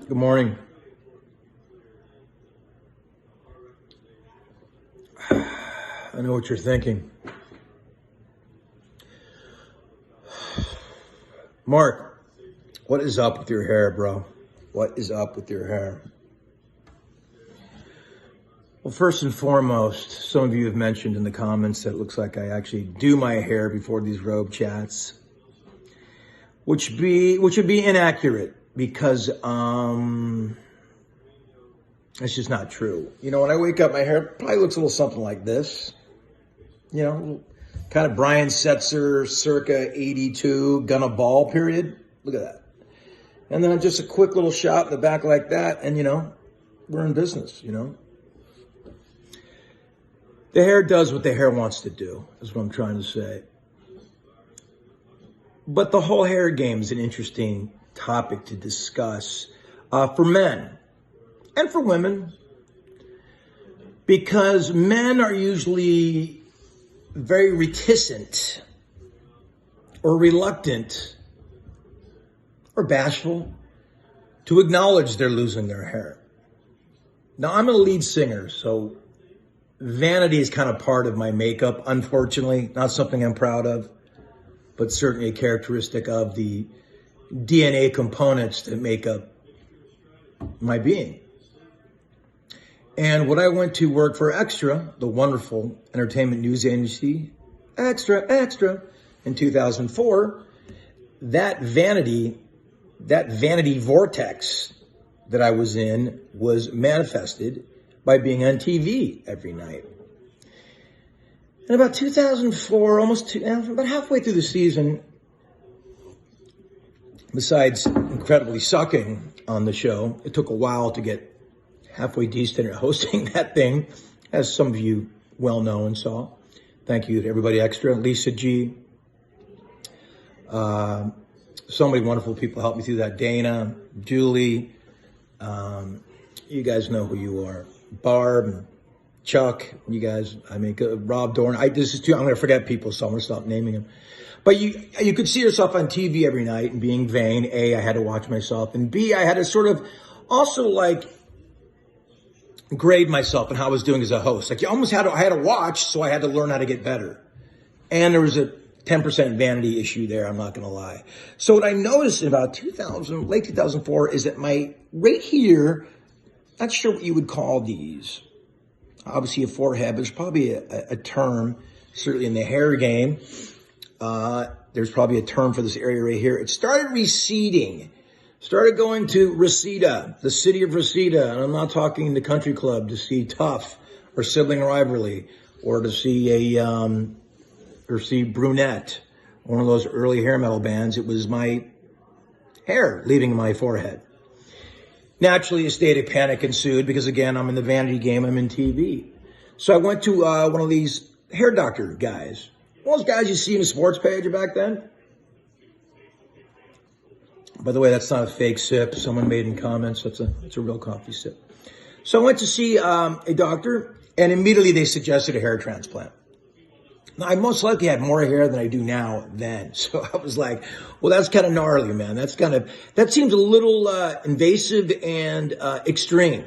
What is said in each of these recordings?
Good morning. I know what you're thinking. Mark, what is up with your hair, bro? What is up with your hair? Well, first and foremost, some of you have mentioned in the comments that it looks like I actually do my hair before these Robe chats, which would be inaccurate because it's just not true. You know, when I wake up, my hair probably looks a little something like this. You know, kind of Brian Setzer, circa 82, gun a ball period. Look at that. And then just a quick little shot in the back like that, and, you know, we're in business, you know. The hair does what the hair wants to do, is what I'm trying to say. But the whole hair game is an interesting topic to discuss for men and for women, because men are usually very reticent or reluctant or bashful to acknowledge they're losing their hair. Now, I'm a lead singer, so vanity is kind of part of my makeup, unfortunately. Not something I'm proud of, but certainly a characteristic of the DNA components that make up my being. And when I went to work for Extra, the wonderful entertainment news agency, Extra, in 2004, that vanity vortex that I was in was manifested by being on TV every night. And about 2004, about halfway through the season, besides incredibly sucking on the show, it took a while to get halfway decent at hosting that thing, as some of you well know and saw. Thank you to everybody extra, Lisa G. So many wonderful people helped me through that. Dana, Julie, you guys know who you are. Barb, Chuck, you guys, Rob Dorn. I'm going to forget people, so I'm going to stop naming them. But you could see yourself on TV every night and being vain. A, I had to watch myself. And B, I had to sort of also grade myself and how I was doing as a host. I had to watch, so I had to learn how to get better. And there was a 10% vanity issue there, I'm not going to lie. So what I noticed in about late 2004, is that right here, not sure what you would call these. Obviously a forehead, but there's probably a term, certainly in the hair game. There's probably a term for this area right here. It started receding. Started going to Reseda, the city of Reseda, and I'm not talking the country club to see Tough or Sibling Rivalry or to see Brunette, one of those early hair metal bands. It was my hair leaving my forehead. Naturally, a state of panic ensued because, again, I'm in the vanity game. I'm in TV. So I went to one of these hair doctor guys. One of those guys you see in a sports page back then. By the way, that's not a fake sip. Someone made in comments. It's a real coffee sip. So I went to see a doctor, and immediately they suggested a hair transplant. Now, I most likely had more hair than I do now then. So I was like, well, that's kind of gnarly, man. That seems a little invasive and extreme.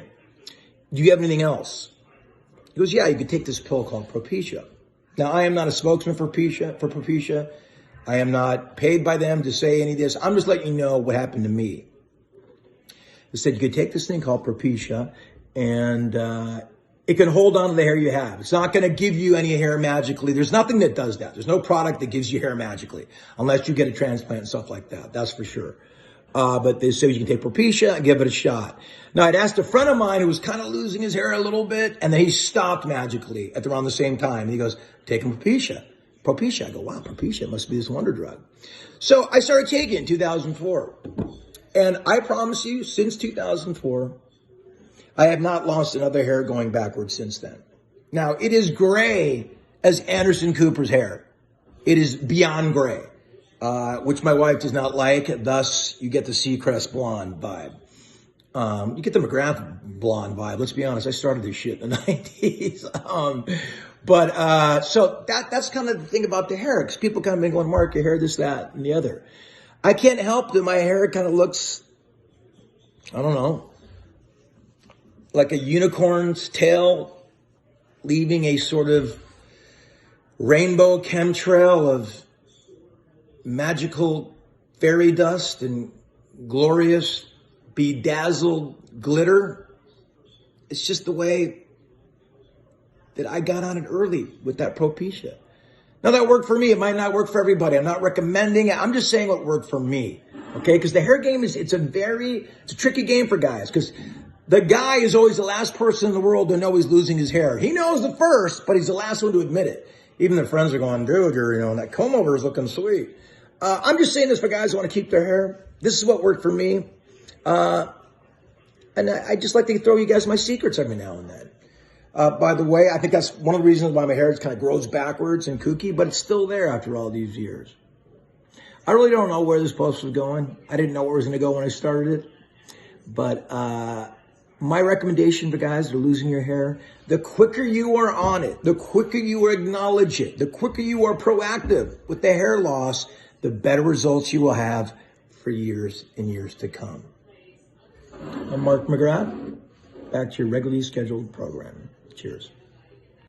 Do you have anything else? He goes, yeah, you could take this pill called Propecia. Now, I am not a spokesman for Propecia. I am not paid by them to say any of this. I'm just letting you know what happened to me. They said you could take this thing called Propecia, and it can hold on to the hair you have. It's not going to give you any hair magically. There's nothing that does that. There's no product that gives you hair magically, unless you get a transplant and stuff like that. That's for sure. But they say you can take Propecia and give it a shot. Now, I'd asked a friend of mine who was kind of losing his hair a little bit, and then he stopped magically at around the same time. And he goes, take him Propecia. I go, wow, Propecia must be this wonder drug. So I started taking it in 2004. And I promise you, since 2004, I have not lost another hair going backwards since then. Now, it is gray as Anderson Cooper's hair. It is beyond gray, which my wife does not like. Thus, you get the Seacrest blonde vibe. You get the McGrath blonde vibe. Let's be honest, I started this shit in the 90s. So that's kind of the thing about the hair, because people kind of been going, Mark, your hair, this, that, and the other. I can't help that my hair kind of looks I don't know, like a unicorn's tail leaving a sort of rainbow chemtrail of magical fairy dust and glorious bedazzled glitter. It's just the way that I got on it early with that Propecia. Now that worked for me. It might not work for everybody. I'm not recommending it. I'm just saying what worked for me. Okay? Because the hair game it's a tricky game for guys. Because the guy is always the last person in the world to know he's losing his hair. He knows the first, but he's the last one to admit it. Even their friends are going, dude, that comb over is looking sweet. I'm just saying this for guys who want to keep their hair. This is what worked for me. And I just like to throw you guys my secrets every now and then. By the way, I think that's one of the reasons why my hair kind of grows backwards and kooky, but it's still there after all these years. I really don't know where this post was going. I didn't know where it was going to go when I started it. But my recommendation for guys that are losing your hair, the quicker you are on it, the quicker you acknowledge it, the quicker you are proactive with the hair loss, the better results you will have for years and years to come. I'm Mark McGrath. Back to your regularly scheduled program. Cheers.